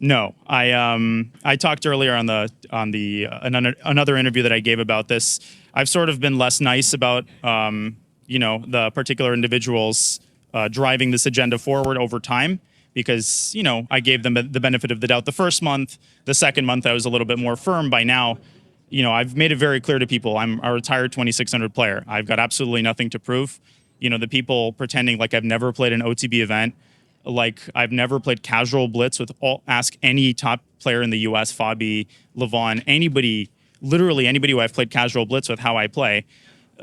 No, I talked earlier on another interview that I gave about this. I've sort of been less nice about the particular individuals driving this agenda forward over time because I gave them the benefit of the doubt the first month. The second month I was a little bit more firm. By now, I've made it very clear to people I'm a retired 2600 player. I've got absolutely nothing to prove. The people pretending like I've never played an OTB event, like I've never played casual blitz with ask any top player in the US, Fabi, Levon, anybody, literally anybody who I've played casual blitz with, how I play.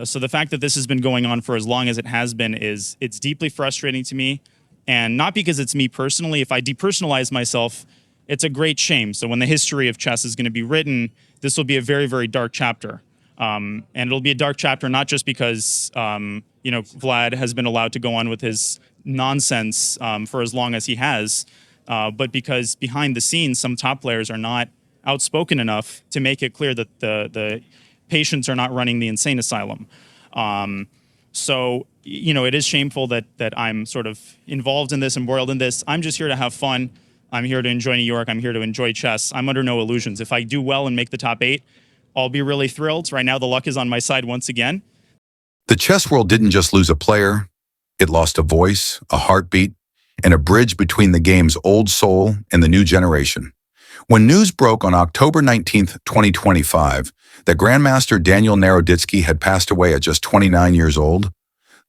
So the fact that this has been going on for as long as it has been it's deeply frustrating to me. And not because it's me personally. If I depersonalize myself, it's a great shame. So when the history of chess is going to be written, this will be a very, very dark chapter. And it'll be a dark chapter not just because Vlad has been allowed to go on with his nonsense for as long as he has, but because behind the scenes, some top players are not outspoken enough to make it clear that the patients are not running the insane asylum. So it is shameful that I'm sort of involved in this, embroiled in this. I'm just here to have fun. I'm here to enjoy New York. I'm here to enjoy chess. I'm under no illusions. If I do well and make the top 8, I'll be really thrilled. Right now, the luck is on my side once again. The chess world didn't just lose a player, it lost a voice, a heartbeat, and a bridge between the game's old soul and the new generation. When news broke on October 19, 2025, that Grandmaster Daniel Naroditsky had passed away at just 29 years old,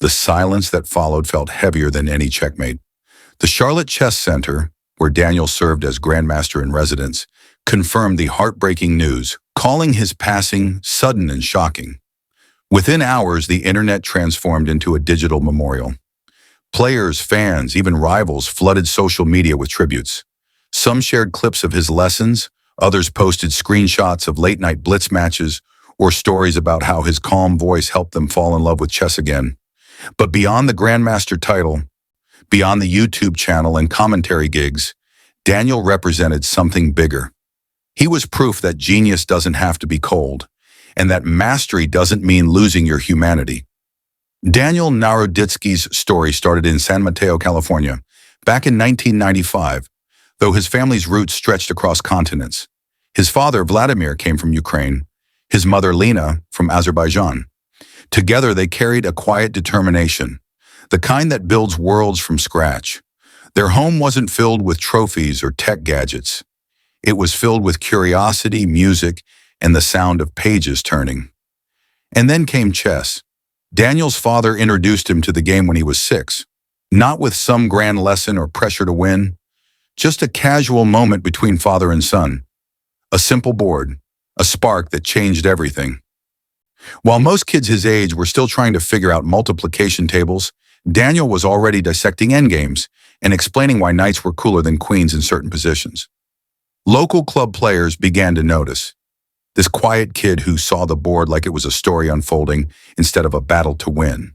the silence that followed felt heavier than any checkmate. The Charlotte Chess Center, where Daniel served as Grandmaster in residence, confirmed the heartbreaking news, calling his passing sudden and shocking. Within hours, the internet transformed into a digital memorial. Players, fans, even rivals flooded social media with tributes. Some shared clips of his lessons, others posted screenshots of late-night blitz matches or stories about how his calm voice helped them fall in love with chess again. But beyond the Grandmaster title, beyond the YouTube channel and commentary gigs, Daniel represented something bigger. He was proof that genius doesn't have to be cold, and that mastery doesn't mean losing your humanity. Daniel Naroditsky's story started in San Mateo, California, back in 1995, though his family's roots stretched across continents. His father, Vladimir, came from Ukraine, his mother, Lena, from Azerbaijan. Together, they carried a quiet determination, the kind that builds worlds from scratch. Their home wasn't filled with trophies or tech gadgets. It was filled with curiosity, music, and the sound of pages turning. And then came chess. Daniel's father introduced him to the game when he was 6, not with some grand lesson or pressure to win, just a casual moment between father and son. A simple board, a spark that changed everything. While most kids his age were still trying to figure out multiplication tables, Daniel was already dissecting endgames and explaining why knights were cooler than queens in certain positions. Local club players began to notice. This quiet kid who saw the board like it was a story unfolding instead of a battle to win.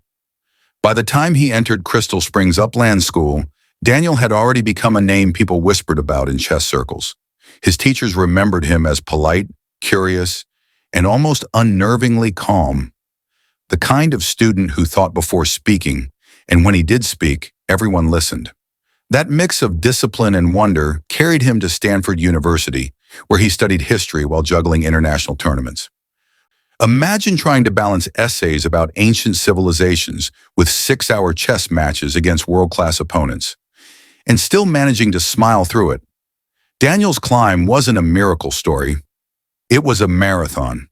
By the time he entered Crystal Springs Upland School, Daniel had already become a name people whispered about in chess circles. His teachers remembered him as polite, curious, and almost unnervingly calm. The kind of student who thought before speaking, and when he did speak, everyone listened. That mix of discipline and wonder carried him to Stanford University, where he studied history while juggling international tournaments. Imagine trying to balance essays about ancient civilizations with 6-hour chess matches against world-class opponents, and still managing to smile through it. Daniel's climb wasn't a miracle story. It was a marathon.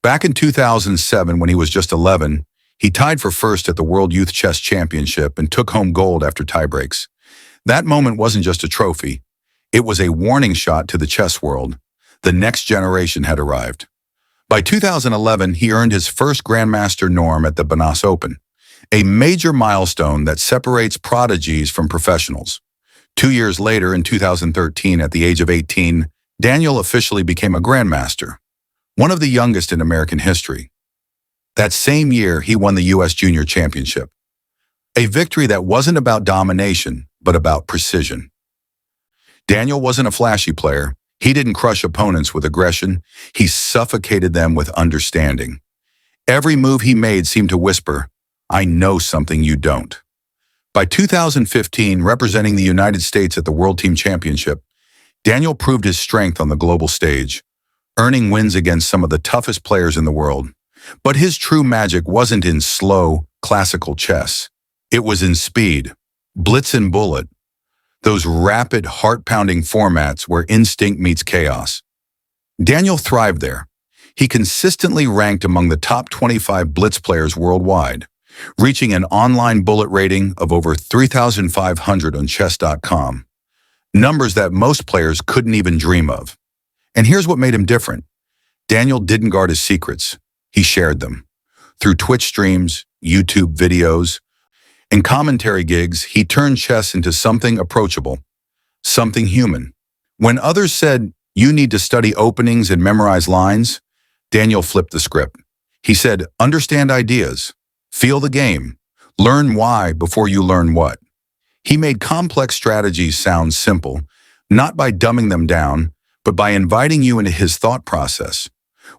Back in 2007, when he was just 11, he tied for first at the World Youth Chess Championship and took home gold after tiebreaks. That moment wasn't just a trophy. It was a warning shot to the chess world. The next generation had arrived. By 2011, he earned his first Grandmaster norm at the Benas Open, a major milestone that separates prodigies from professionals. 2 years later, in 2013, at the age of 18, Daniel officially became a Grandmaster, one of the youngest in American history. That same year, he won the U.S. Junior Championship, a victory that wasn't about domination, but about precision. Daniel wasn't a flashy player. He didn't crush opponents with aggression. He suffocated them with understanding. Every move he made seemed to whisper, "I know something you don't." By 2015, representing the United States at the World Team Championship, Daniel proved his strength on the global stage, earning wins against some of the toughest players in the world. But his true magic wasn't in slow, classical chess. It was in speed, blitz and bullet, those rapid, heart-pounding formats where instinct meets chaos. Daniel thrived there. He consistently ranked among the top 25 blitz players worldwide, reaching an online bullet rating of over 3,500 on chess.com, numbers that most players couldn't even dream of. And here's what made him different. Daniel didn't guard his secrets. He shared them. Through Twitch streams, YouTube videos, and commentary gigs, he turned chess into something approachable, something human. When others said, "You need to study openings and memorize lines," Daniel flipped the script. He said, "Understand ideas, feel the game, learn why before you learn what." He made complex strategies sound simple, not by dumbing them down, but by inviting you into his thought process.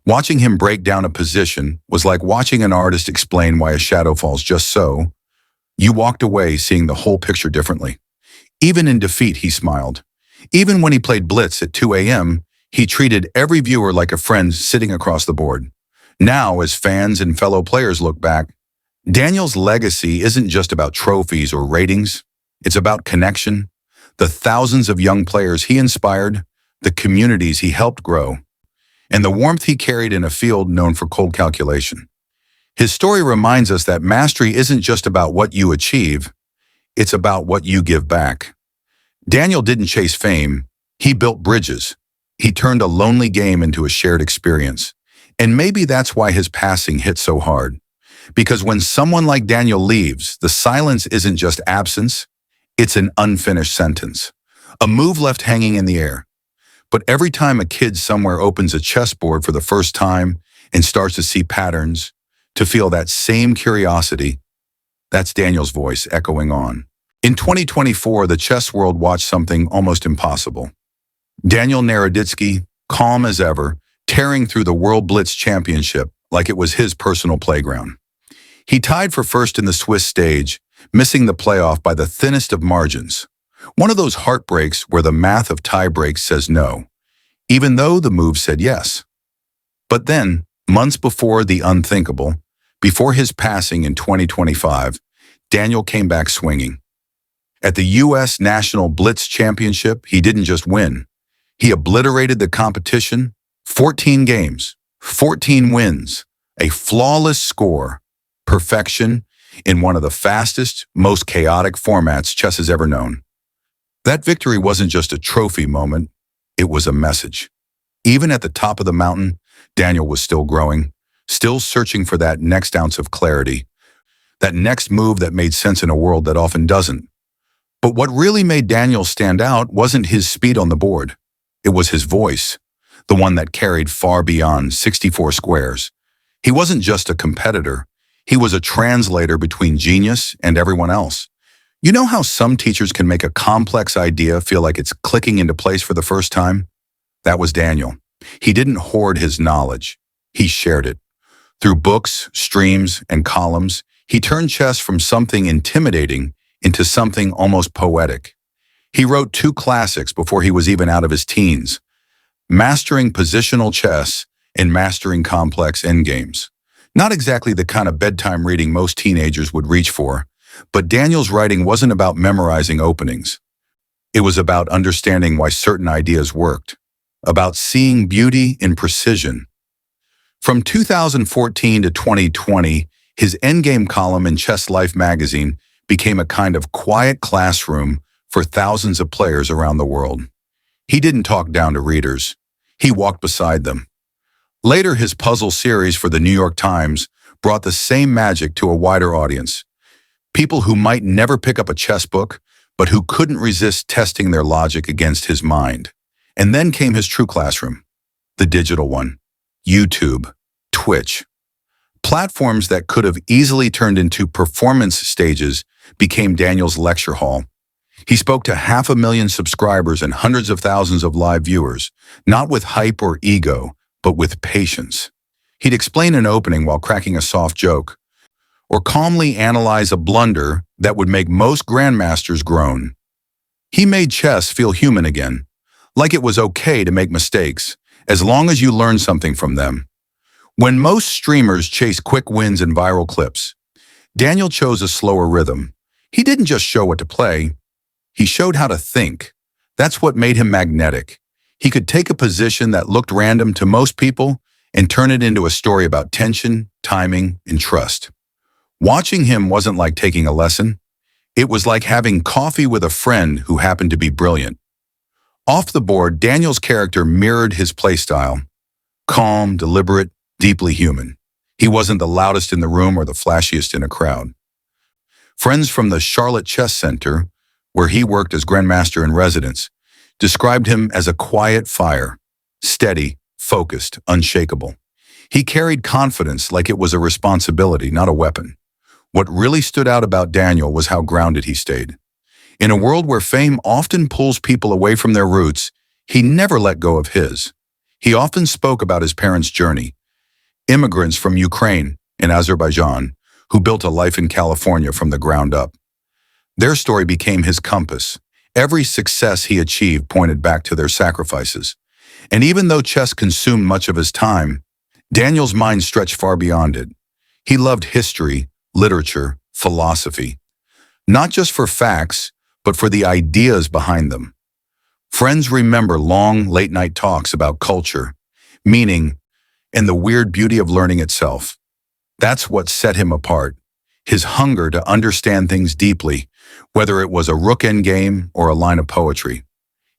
Watching him break down a position was like watching an artist explain why a shadow falls just so. You walked away seeing the whole picture differently. Even in defeat, he smiled. Even when he played blitz at 2 a.m., he treated every viewer like a friend sitting across the board. Now, as fans and fellow players look back, Daniel's legacy isn't just about trophies or ratings. It's about connection, the thousands of young players he inspired, the communities he helped grow, and the warmth he carried in a field known for cold calculation. His story reminds us that mastery isn't just about what you achieve, it's about what you give back. Daniel didn't chase fame, he built bridges. He turned a lonely game into a shared experience. And maybe that's why his passing hit so hard. Because when someone like Daniel leaves, the silence isn't just absence, it's an unfinished sentence. A move left hanging in the air. But every time a kid somewhere opens a chessboard for the first time and starts to see patterns, to feel that same curiosity, that's Daniel's voice echoing on. In 2024, the chess world watched something almost impossible. Daniel Naroditsky, calm as ever, tearing through the World Blitz Championship like it was his personal playground. He tied for first in the Swiss stage, missing the playoff by the thinnest of margins. One of those heartbreaks where the math of tiebreaks says no, even though the move said yes. But then, months before the unthinkable, before his passing in 2025, Daniel came back swinging. At the U.S. National Blitz Championship, he didn't just win. He obliterated the competition, 14 games, 14 wins, a flawless score, perfection in one of the fastest, most chaotic formats chess has ever known. That victory wasn't just a trophy moment, it was a message. Even at the top of the mountain, Daniel was still growing, still searching for that next ounce of clarity, that next move that made sense in a world that often doesn't. But what really made Daniel stand out wasn't his speed on the board. It was his voice, the one that carried far beyond 64 squares. He wasn't just a competitor. He was a translator between genius and everyone else. You know how some teachers can make a complex idea feel like it's clicking into place for the first time? That was Daniel. He didn't hoard his knowledge. He shared it. Through books, streams, and columns, he turned chess from something intimidating into something almost poetic. He wrote 2 classics before he was even out of his teens, Mastering Positional Chess and Mastering Complex Endgames. Not exactly the kind of bedtime reading most teenagers would reach for, but Daniel's writing wasn't about memorizing openings. It was about understanding why certain ideas worked, about seeing beauty in precision. From 2014 to 2020, his Endgame column in Chess Life magazine became a kind of quiet classroom for thousands of players around the world. He didn't talk down to readers. He walked beside them. Later, his puzzle series for the New York Times brought the same magic to a wider audience. People who might never pick up a chess book, but who couldn't resist testing their logic against his mind. And then came his true classroom, the digital one, YouTube, Twitch. Platforms that could have easily turned into performance stages became Daniel's lecture hall. He spoke to 500,000 subscribers and hundreds of thousands of live viewers, not with hype or ego, but with patience. He'd explain an opening while cracking a soft joke, or calmly analyze a blunder that would make most grandmasters groan. He made chess feel human again, like it was okay to make mistakes, as long as you learn something from them. When most streamers chase quick wins and viral clips, Daniel chose a slower rhythm. He didn't just show what to play, he showed how to think. That's what made him magnetic. He could take a position that looked random to most people and turn it into a story about tension, timing, and trust. Watching him wasn't like taking a lesson. It was like having coffee with a friend who happened to be brilliant. Off the board, Daniel's character mirrored his playstyle. Calm, deliberate, deeply human. He wasn't the loudest in the room or the flashiest in a crowd. Friends from the Charlotte Chess Center, where he worked as Grandmaster in residence, described him as a quiet fire, steady, focused, unshakable. He carried confidence like it was a responsibility, not a weapon. What really stood out about Daniel was how grounded he stayed. In a world where fame often pulls people away from their roots, he never let go of his. He often spoke about his parents' journey, immigrants from Ukraine and Azerbaijan who built a life in California from the ground up. Their story became his compass. Every success he achieved pointed back to their sacrifices. And even though chess consumed much of his time, Daniel's mind stretched far beyond it. He loved history, literature, philosophy, not just for facts, but for the ideas behind them. Friends remember long, late-night talks about culture, meaning, and the weird beauty of learning itself. That's what set him apart, his hunger to understand things deeply, whether it was a rook endgame or a line of poetry.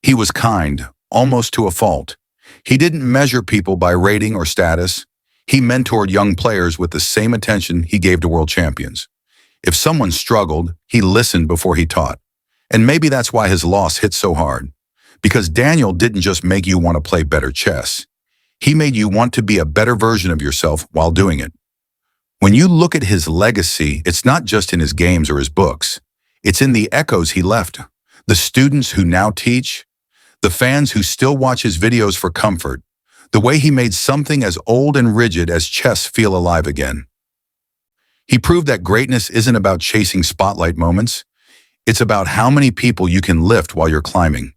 He was kind, almost to a fault. He didn't measure people by rating or status. He mentored young players with the same attention he gave to world champions. If someone struggled, he listened before he taught. And maybe that's why his loss hit so hard. Because Daniel didn't just make you want to play better chess. He made you want to be a better version of yourself while doing it. When you look at his legacy, it's not just in his games or his books. It's in the echoes he left. The students who now teach, the fans who still watch his videos for comfort, the way he made something as old and rigid as chess feel alive again. He proved that greatness isn't about chasing spotlight moments. It's about how many people you can lift while you're climbing.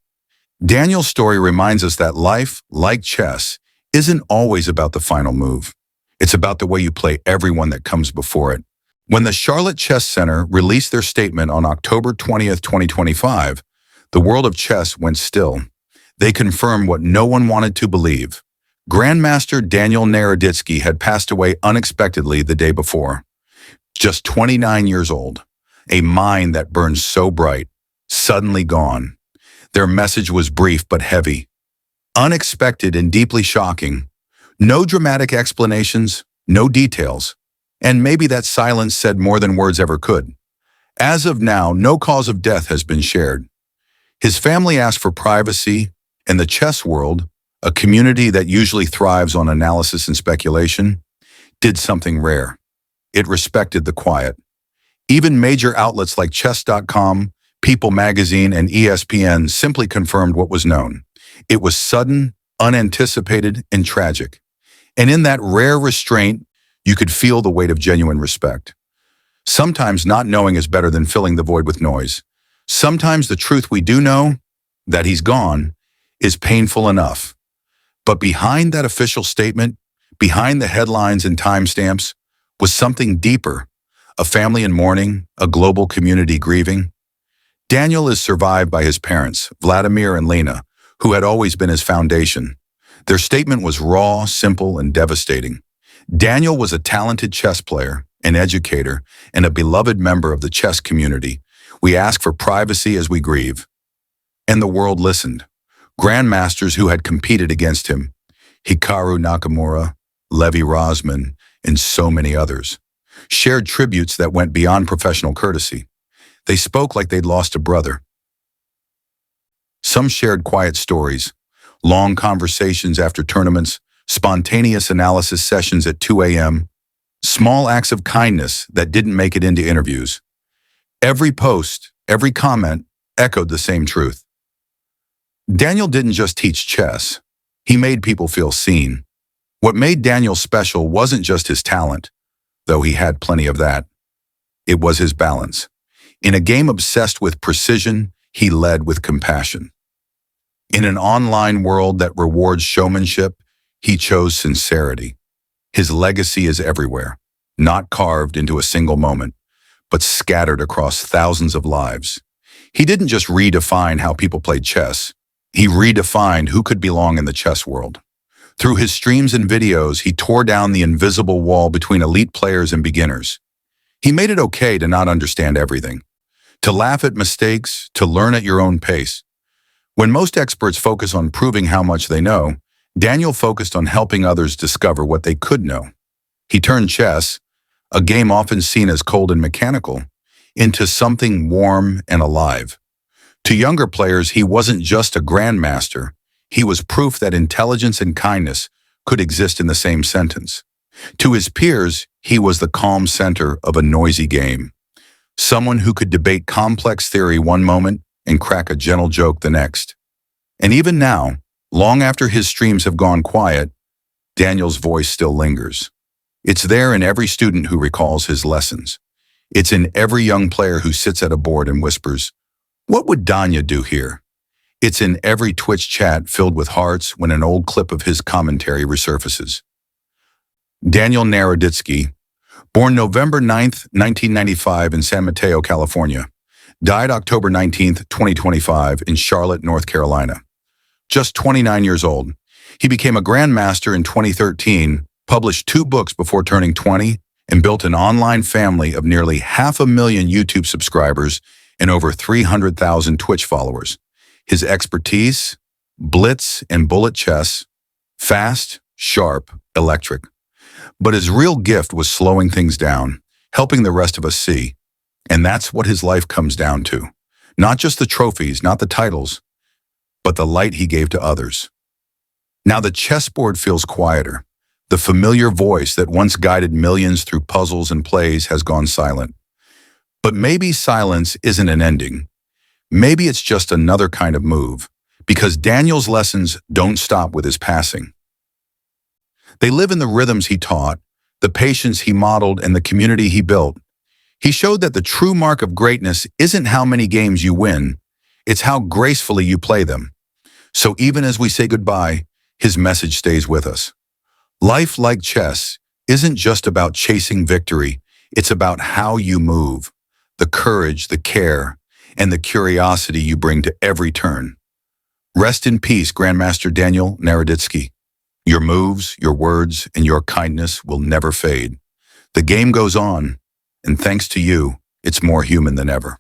Daniel's story reminds us that life, like chess, isn't always about the final move. It's about the way you play everyone that comes before it. When the Charlotte Chess Center released their statement on October 20th, 2025, the world of chess went still. They confirmed what no one wanted to believe. Grandmaster Daniel Naroditsky had passed away unexpectedly the day before. Just 29 years old, a mind that burned so bright, suddenly gone. Their message was brief but heavy, unexpected and deeply shocking. No dramatic explanations, no details, and maybe that silence said more than words ever could. As of now, no cause of death has been shared. His family asked for privacy, and the chess world, a community that usually thrives on analysis and speculation, did something rare. It respected the quiet. Even major outlets like chess.com, People magazine, and ESPN simply confirmed what was known. It was sudden, unanticipated, and tragic. And in that rare restraint, you could feel the weight of genuine respect. Sometimes not knowing is better than filling the void with noise. Sometimes the truth we do know, that he's gone, is painful enough. But behind that official statement, behind the headlines and timestamps, was something deeper, a family in mourning, a global community grieving. Daniel is survived by his parents, Vladimir and Lena, who had always been his foundation. Their statement was raw, simple, and devastating. Daniel was a talented chess player, an educator, and a beloved member of the chess community. We ask for privacy as we grieve. And the world listened. Grandmasters who had competed against him, Hikaru Nakamura, Levi Rosman, and so many others, shared tributes that went beyond professional courtesy. They spoke like they'd lost a brother. Some shared quiet stories, long conversations after tournaments, spontaneous analysis sessions at 2 a.m., small acts of kindness that didn't make it into interviews. Every post, every comment echoed the same truth. Daniel didn't just teach chess. He made people feel seen. What made Daniel special wasn't just his talent, though he had plenty of that. It was his balance. In a game obsessed with precision, he led with compassion. In an online world that rewards showmanship, he chose sincerity. His legacy is everywhere, not carved into a single moment, but scattered across thousands of lives. He didn't just redefine how people played chess. He redefined who could belong in the chess world. Through his streams and videos, he tore down the invisible wall between elite players and beginners. He made it okay to not understand everything, to laugh at mistakes, to learn at your own pace. When most experts focus on proving how much they know, Daniel focused on helping others discover what they could know. He turned chess, a game often seen as cold and mechanical, into something warm and alive. To younger players, he wasn't just a grandmaster. He was proof that intelligence and kindness could exist in the same sentence. To his peers, he was the calm center of a noisy game. Someone who could debate complex theory one moment and crack a gentle joke the next. And even now, long after his streams have gone quiet, Daniel's voice still lingers. It's there in every student who recalls his lessons. It's in every young player who sits at a board and whispers, "What would Danya do here?" It's in every Twitch chat filled with hearts when an old clip of his commentary resurfaces. Daniel Naroditsky, born November 9th, 1995 in San Mateo, California, died October 19th, 2025 in Charlotte, North Carolina. Just 29 years old, he became a grandmaster in 2013, published 2 books before turning 20, and built an online family of nearly 500,000 YouTube subscribers and over 300,000 Twitch followers. His expertise, blitz and bullet chess, fast, sharp, electric. But his real gift was slowing things down, helping the rest of us see. And that's what his life comes down to. Not just the trophies, not the titles, but the light he gave to others. Now the chessboard feels quieter. The familiar voice that once guided millions through puzzles and plays has gone silent. But maybe silence isn't an ending. Maybe it's just another kind of move, because Daniel's lessons don't stop with his passing. They live in the rhythms he taught, the patience he modeled, and the community he built. He showed that the true mark of greatness isn't how many games you win, it's how gracefully you play them. So even as we say goodbye, his message stays with us. Life, like chess, isn't just about chasing victory, it's about how you move, the courage, the care, and the curiosity you bring to every turn. Rest in peace, Grandmaster Daniel Naroditsky. Your moves, your words, and your kindness will never fade. The game goes on, and thanks to you, it's more human than ever.